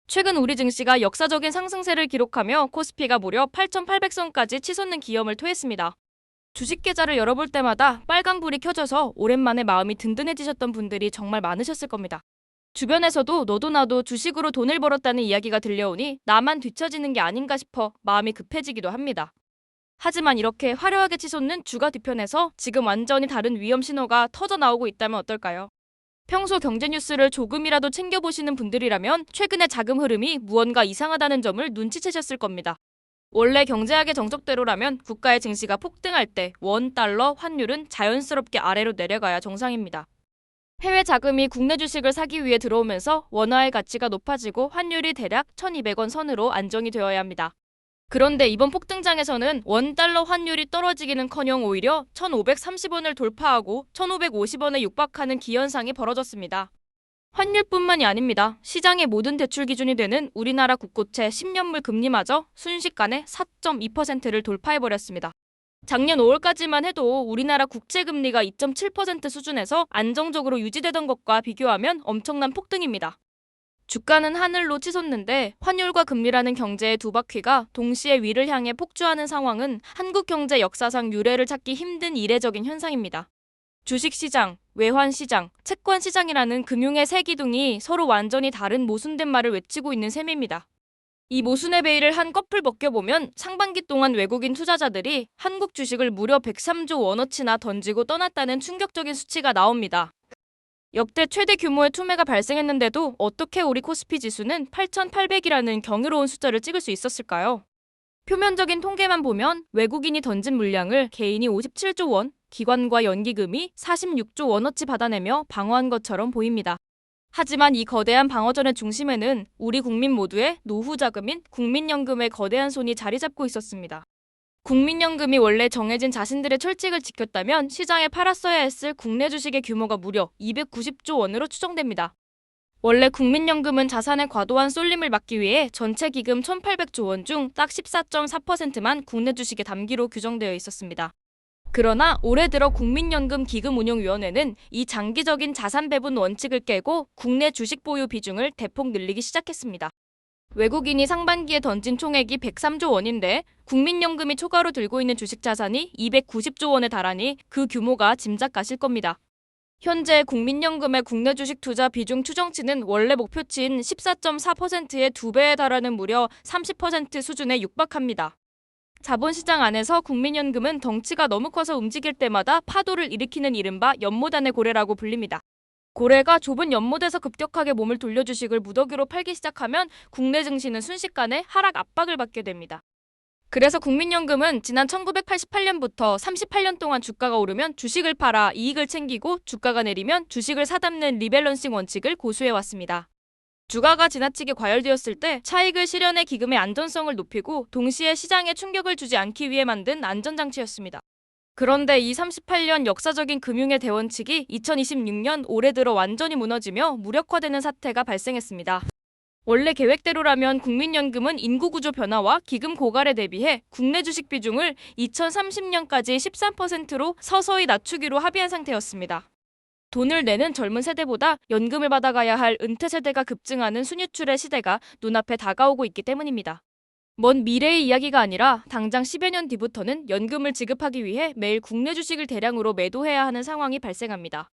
최근 우리 증시가 역사적인 상승세를 기록하며 코스피가 무려 8,800선까지 치솟는 기염을 토했습니다. 주식 계좌를 열어볼 때마다 빨간불이 켜져서 오랜만에 마음이 든든해지셨던 분들이 정말 많으셨을 겁니다. 주변에서도 너도 나도 주식으로 돈을 벌었다는 이야기가 들려오니 나만 뒤처지는 게 아닌가 싶어 마음이 급해지기도 합니다. 하지만 이렇게 화려하게 치솟는 주가 뒤편에서 지금 완전히 다른 위험 신호가 터져 나오고 있다면 어떨까요? 평소 경제 뉴스를 조금이라도 챙겨보시는 분들이라면 최근의 자금 흐름이 무언가 이상하다는 점을 눈치채셨을 겁니다. 원래 경제학의 정석대로라면 국가의 증시가 폭등할 때 원, 달러, 환율은 자연스럽게 아래로 내려가야 정상입니다. 해외 자금이 국내 주식을 사기 위해 들어오면서 원화의 가치가 높아지고 환율이 대략 1,200원 선으로 안정이 되어야 합니다. 그런데 이번 폭등장에서는 원달러 환율이 떨어지기는커녕 오히려 1,530원을 돌파하고 1,550원에 육박하는 기현상이 벌어졌습니다. 환율뿐만이 아닙니다. 시장의 모든 대출 기준이 되는 우리나라 국고채 10년물 금리마저 순식간에 4.2%를 돌파해버렸습니다. 작년 5월까지만 해도 우리나라 국채금리가 2.7% 수준에서 안정적으로 유지되던 것과 비교하면 엄청난 폭등입니다. 주가는 하늘로 치솟는데 환율과 금리라는 경제의 두 바퀴가 동시에 위를 향해 폭주하는 상황은 한국 경제 역사상 유례를 찾기 힘든 이례적인 현상입니다. 주식시장, 외환시장, 채권시장이라는 금융의 세 기둥이 서로 완전히 다른 모순된 말을 외치고 있는 셈입니다. 이 모순의 베일을 한 껍을 벗겨보면 상반기 동안 외국인 투자자들이 한국 주식을 무려 103조 원어치나 던지고 떠났다는 충격적인 수치가 나옵니다. 역대 최대 규모의 투매가 발생했는데도 어떻게 우리 코스피 지수는 8,800이라는 경이로운 숫자를 찍을 수 있었을까요? 표면적인 통계만 보면 외국인이 던진 물량을 개인이 57조 원, 기관과 연기금이 46조 원어치 받아내며 방어한 것처럼 보입니다. 하지만 이 거대한 방어전의 중심에는 우리 국민 모두의 노후 자금인 국민연금의 거대한 손이 자리 잡고 있었습니다. 국민연금이 원래 정해진 자신들의 철칙을 지켰다면 시장에 팔았어야 했을 국내 주식의 규모가 무려 290조 원으로 추정됩니다. 원래 국민연금은 자산의 과도한 쏠림을 막기 위해 전체 기금 1,800조 원 중 딱 14.4%만 국내 주식에 담기로 규정되어 있었습니다. 그러나 올해 들어 국민연금 기금운용위원회는 이 장기적인 자산 배분 원칙을 깨고 국내 주식 보유 비중을 대폭 늘리기 시작했습니다. 외국인이 상반기에 던진 총액이 103조 원인데 국민연금이 초과로 들고 있는 주식 자산이 290조 원에 달하니 그 규모가 짐작 가실 겁니다. 현재 국민연금의 국내 주식 투자 비중 추정치는 원래 목표치인 14.4%의 2배에 달하는 무려 30% 수준에 육박합니다. 자본시장 안에서 국민연금은 덩치가 너무 커서 움직일 때마다 파도를 일으키는 이른바 연못안의 고래라고 불립니다. 고래가 좁은 연못에서 급격하게 몸을 돌려 주식을 무더기로 팔기 시작하면 국내 증시는 순식간에 하락 압박을 받게 됩니다. 그래서 국민연금은 지난 1988년부터 38년 동안 주가가 오르면 주식을 팔아 이익을 챙기고 주가가 내리면 주식을 사담는 리밸런싱 원칙을 고수해왔습니다. 주가가 지나치게 과열되었을 때 차익을 실현해 기금의 안전성을 높이고 동시에 시장에 충격을 주지 않기 위해 만든 안전장치였습니다. 그런데 이 38년 역사적인 금융의 대원칙이 2026년 올해 들어 완전히 무너지며 무력화되는 사태가 발생했습니다. 원래 계획대로라면 국민연금은 인구구조 변화와 기금 고갈에 대비해 국내 주식 비중을 2030년까지 13%로 서서히 낮추기로 합의한 상태였습니다. 돈을 내는 젊은 세대보다 연금을 받아가야 할 은퇴 세대가 급증하는 순유출의 시대가 눈앞에 다가오고 있기 때문입니다. 먼 미래의 이야기가 아니라 당장 10여 년 뒤부터는 연금을 지급하기 위해 매일 국내 주식을 대량으로 매도해야 하는 상황이 발생합니다.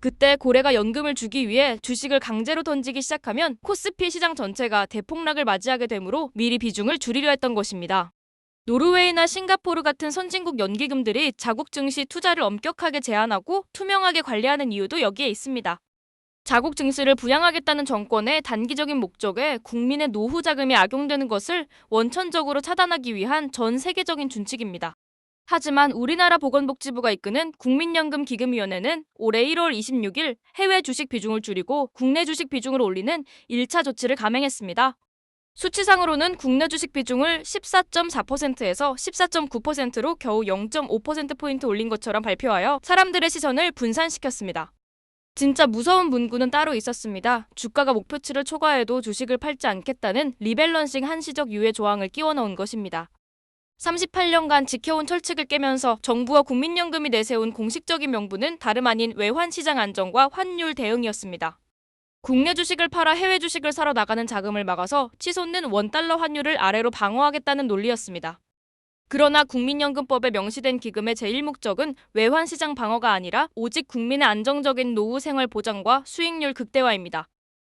그때 고래가 연금을 주기 위해 주식을 강제로 던지기 시작하면 코스피 시장 전체가 대폭락을 맞이하게 되므로 미리 비중을 줄이려 했던 것입니다. 노르웨이나 싱가포르 같은 선진국 연기금들이 자국 증시 투자를 엄격하게 제한하고 투명하게 관리하는 이유도 여기에 있습니다. 자국 증시를 부양하겠다는 정권의 단기적인 목적에 국민의 노후 자금이 악용되는 것을 원천적으로 차단하기 위한 전 세계적인 준칙입니다. 하지만 우리나라 보건복지부가 이끄는 국민연금 기금위원회는 올해 1월 26일 해외 주식 비중을 줄이고 국내 주식 비중을 올리는 1차 조치를 감행했습니다. 수치상으로는 국내 주식 비중을 14.4%에서 14.9%로 겨우 0.5%포인트 올린 것처럼 발표하여 사람들의 시선을 분산시켰습니다. 진짜 무서운 문구는 따로 있었습니다. 주가가 목표치를 초과해도 주식을 팔지 않겠다는 리밸런싱 한시적 유예 조항을 끼워 넣은 것입니다. 38년간 지켜온 철칙을 깨면서 정부와 국민연금이 내세운 공식적인 명분은 다름 아닌 외환시장 안정과 환율 대응이었습니다. 국내 주식을 팔아 해외 주식을 사러 나가는 자금을 막아서 치솟는 원달러 환율을 아래로 방어하겠다는 논리였습니다. 그러나 국민연금법에 명시된 기금의 제1목적은 외환시장 방어가 아니라 오직 국민의 안정적인 노후 생활 보장과 수익률 극대화입니다.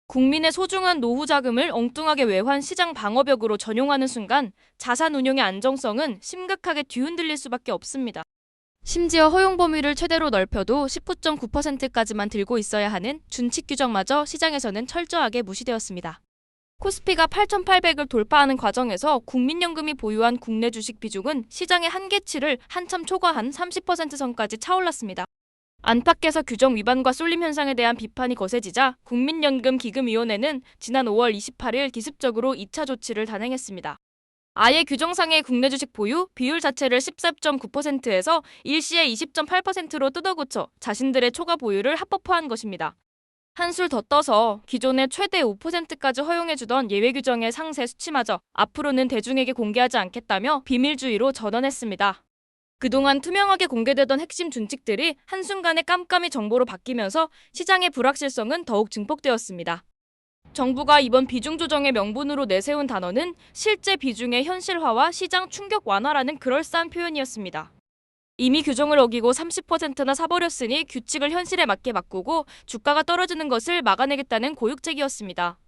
국민의 소중한 노후 자금을 엉뚱하게 외환시장 방어벽으로 전용하는 순간 자산 운용의 안정성은 심각하게 뒤흔들릴 수밖에 없습니다. 심지어 허용 범위를 최대로 넓혀도 19.9%까지만 들고 있어야 하는 준칙 규정마저 시장에서는 철저하게 무시되었습니다. 코스피가 8,800을 돌파하는 과정에서 국민연금이 보유한 국내 주식 비중은 시장의 한계치를 한참 초과한 30% 선까지 차올랐습니다. 안팎에서 규정 위반과 쏠림 현상에 대한 비판이 거세지자 국민연금기금위원회는 지난 5월 28일 기습적으로 2차 조치를 단행했습니다. 아예 규정상의 국내 주식 보유 비율 자체를 14.9%에서 일시에 20.8%로 뜯어고쳐 자신들의 초과 보유를 합법화한 것입니다. 한술 더 떠서 기존에 최대 5%까지 허용해주던 예외 규정의 상세 수치마저 앞으로는 대중에게 공개하지 않겠다며 비밀주의로 전환했습니다. 그동안 투명하게 공개되던 핵심 준칙들이 한순간에 깜깜이 정보로 바뀌면서 시장의 불확실성은 더욱 증폭되었습니다. 정부가 이번 비중 조정의 명분으로 내세운 단어는 실제 비중의 현실화와 시장 충격 완화라는 그럴싸한 표현이었습니다. 이미 규정을 어기고 30%나 사버렸으니 규칙을 현실에 맞게 바꾸고 주가가 떨어지는 것을 막아내겠다는 고육책이었습니다.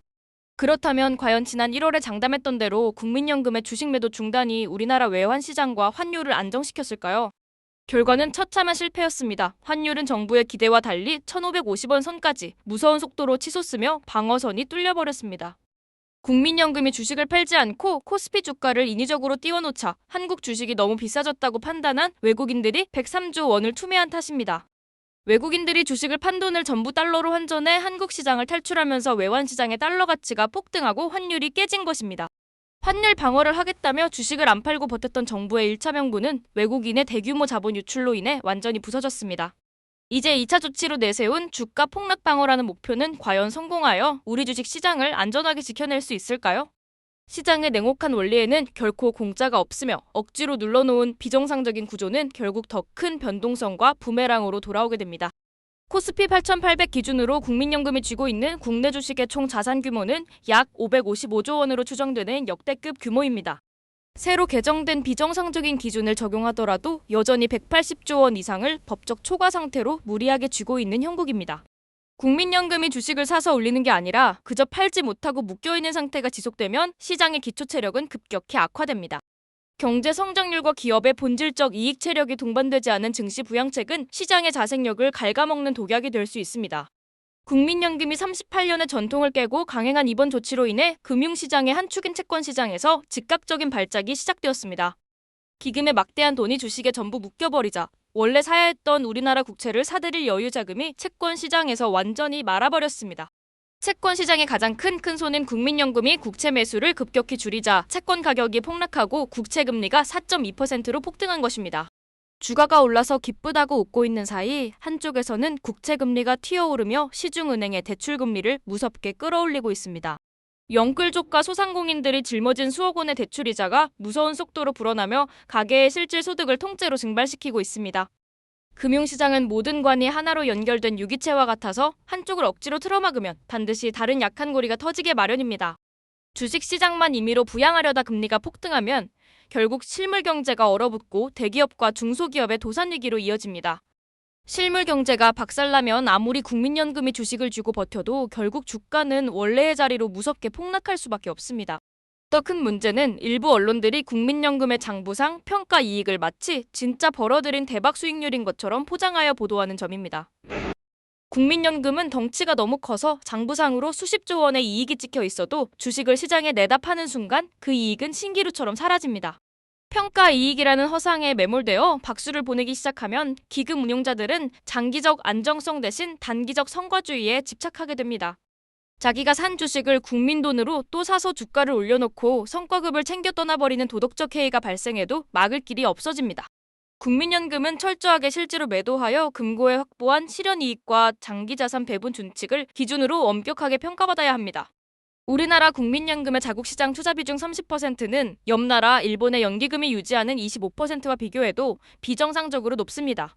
그렇다면 과연 지난 1월에 장담했던 대로 국민연금의 주식 매도 중단이 우리나라 외환시장과 환율을 안정시켰을까요? 결과는 처참한 실패였습니다. 환율은 정부의 기대와 달리 1,550원 선까지 무서운 속도로 치솟으며 방어선이 뚫려버렸습니다. 국민연금이 주식을 팔지 않고 코스피 주가를 인위적으로 띄워놓자 한국 주식이 너무 비싸졌다고 판단한 외국인들이 103조 원을 투매한 탓입니다. 외국인들이 주식을 판 돈을 전부 달러로 환전해 한국 시장을 탈출하면서 외환시장의 달러 가치가 폭등하고 환율이 깨진 것입니다. 환율 방어를 하겠다며 주식을 안 팔고 버텼던 정부의 1차 명분은 외국인의 대규모 자본 유출로 인해 완전히 부서졌습니다. 이제 2차 조치로 내세운 주가 폭락 방어라는 목표는 과연 성공하여 우리 주식 시장을 안전하게 지켜낼 수 있을까요? 시장의 냉혹한 원리에는 결코 공짜가 없으며 억지로 눌러놓은 비정상적인 구조는 결국 더 큰 변동성과 부메랑으로 돌아오게 됩니다. 코스피 8,800 기준으로 국민연금이 쥐고 있는 국내 주식의 총 자산 규모는 약 555조 원으로 추정되는 역대급 규모입니다. 새로 개정된 비정상적인 기준을 적용하더라도 여전히 180조 원 이상을 법적 초과 상태로 무리하게 쥐고 있는 형국입니다. 국민연금이 주식을 사서 올리는 게 아니라 그저 팔지 못하고 묶여있는 상태가 지속되면 시장의 기초 체력은 급격히 악화됩니다. 경제 성장률과 기업의 본질적 이익 체력이 동반되지 않은 증시 부양책은 시장의 자생력을 갉아먹는 독약이 될 수 있습니다. 국민연금이 38년의 전통을 깨고 강행한 이번 조치로 인해 금융시장의 한 축인 채권시장에서 즉각적인 발작이 시작되었습니다. 기금의 막대한 돈이 주식에 전부 묶여버리자 원래 사야 했던 우리나라 국채를 사들일 여유 자금이 채권시장에서 완전히 말아버렸습니다. 채권시장의 가장 큰 손인 국민연금이 국채 매수를 급격히 줄이자 채권 가격이 폭락하고 국채 금리가 4.2%로 폭등한 것입니다. 주가가 올라서 기쁘다고 웃고 있는 사이 한쪽에서는 국채 금리가 튀어오르며 시중은행의 대출 금리를 무섭게 끌어올리고 있습니다. 영끌족과 소상공인들이 짊어진 수억 원의 대출이자가 무서운 속도로 불어나며 가계의 실질 소득을 통째로 증발시키고 있습니다. 금융시장은 모든 관이 하나로 연결된 유기체와 같아서 한쪽을 억지로 틀어막으면 반드시 다른 약한 고리가 터지게 마련입니다. 주식시장만 임의로 부양하려다 금리가 폭등하면 결국 실물경제가 얼어붙고 대기업과 중소기업의 도산위기로 이어집니다. 실물경제가 박살나면 아무리 국민연금이 주식을 쥐고 버텨도 결국 주가는 원래의 자리로 무섭게 폭락할 수밖에 없습니다. 더 큰 문제는 일부 언론들이 국민연금의 장부상 평가 이익을 마치 진짜 벌어들인 대박 수익률인 것처럼 포장하여 보도하는 점입니다. 국민연금은 덩치가 너무 커서 장부상으로 수십조 원의 이익이 찍혀 있어도 주식을 시장에 내다 파는 순간 그 이익은 신기루처럼 사라집니다. 평가 이익이라는 허상에 매몰되어 박수를 보내기 시작하면 기금 운용자들은 장기적 안정성 대신 단기적 성과주의에 집착하게 됩니다. 자기가 산 주식을 국민 돈으로 또 사서 주가를 올려놓고 성과급을 챙겨 떠나버리는 도덕적 해이가 발생해도 막을 길이 없어집니다. 국민연금은 철저하게 실제로 매도하여 금고에 확보한 실현이익과 장기자산 배분 준칙을 기준으로 엄격하게 평가받아야 합니다. 우리나라 국민연금의 자국시장 투자 비중 30%는 옆나라 일본의 연기금이 유지하는 25%와 비교해도 비정상적으로 높습니다.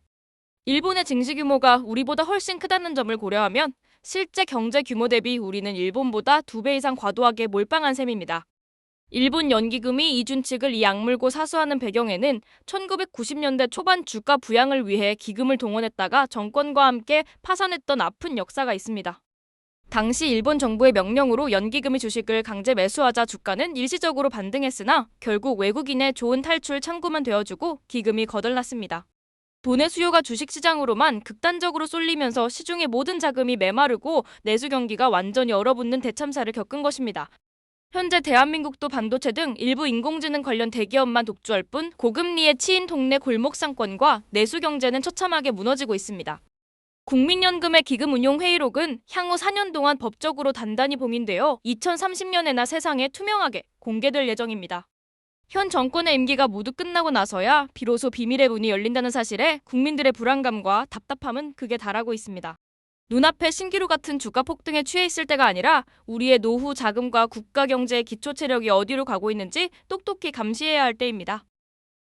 일본의 증시 규모가 우리보다 훨씬 크다는 점을 고려하면 실제 경제 규모 대비 우리는 일본보다 2배 이상 과도하게 몰빵한 셈입니다. 일본 연기금이 이준 측을 이 악물고 사수하는 배경에는 1990년대 초반 주가 부양을 위해 기금을 동원했다가 정권과 함께 파산했던 아픈 역사가 있습니다. 당시 일본 정부의 명령으로 연기금의 주식을 강제 매수하자 주가는 일시적으로 반등했으나 결국 외국인의 좋은 탈출 창구만 되어주고 기금이 거덜났습니다. 돈의 수요가 주식시장으로만 극단적으로 쏠리면서 시중의 모든 자금이 메마르고 내수 경기가 완전히 얼어붙는 대참사를 겪은 것입니다. 현재 대한민국도 반도체 등 일부 인공지능 관련 대기업만 독주할 뿐 고금리에 치인 동네 골목 상권과 내수 경제는 처참하게 무너지고 있습니다. 국민연금의 기금운용회의록은 향후 4년 동안 법적으로 단단히 봉인되어 2030년에나 세상에 투명하게 공개될 예정입니다. 현 정권의 임기가 모두 끝나고 나서야 비로소 비밀의 문이 열린다는 사실에 국민들의 불안감과 답답함은 극에 달하고 있습니다. 눈앞에 신기루 같은 주가 폭등에 취해 있을 때가 아니라 우리의 노후 자금과 국가 경제의 기초 체력이 어디로 가고 있는지 똑똑히 감시해야 할 때입니다.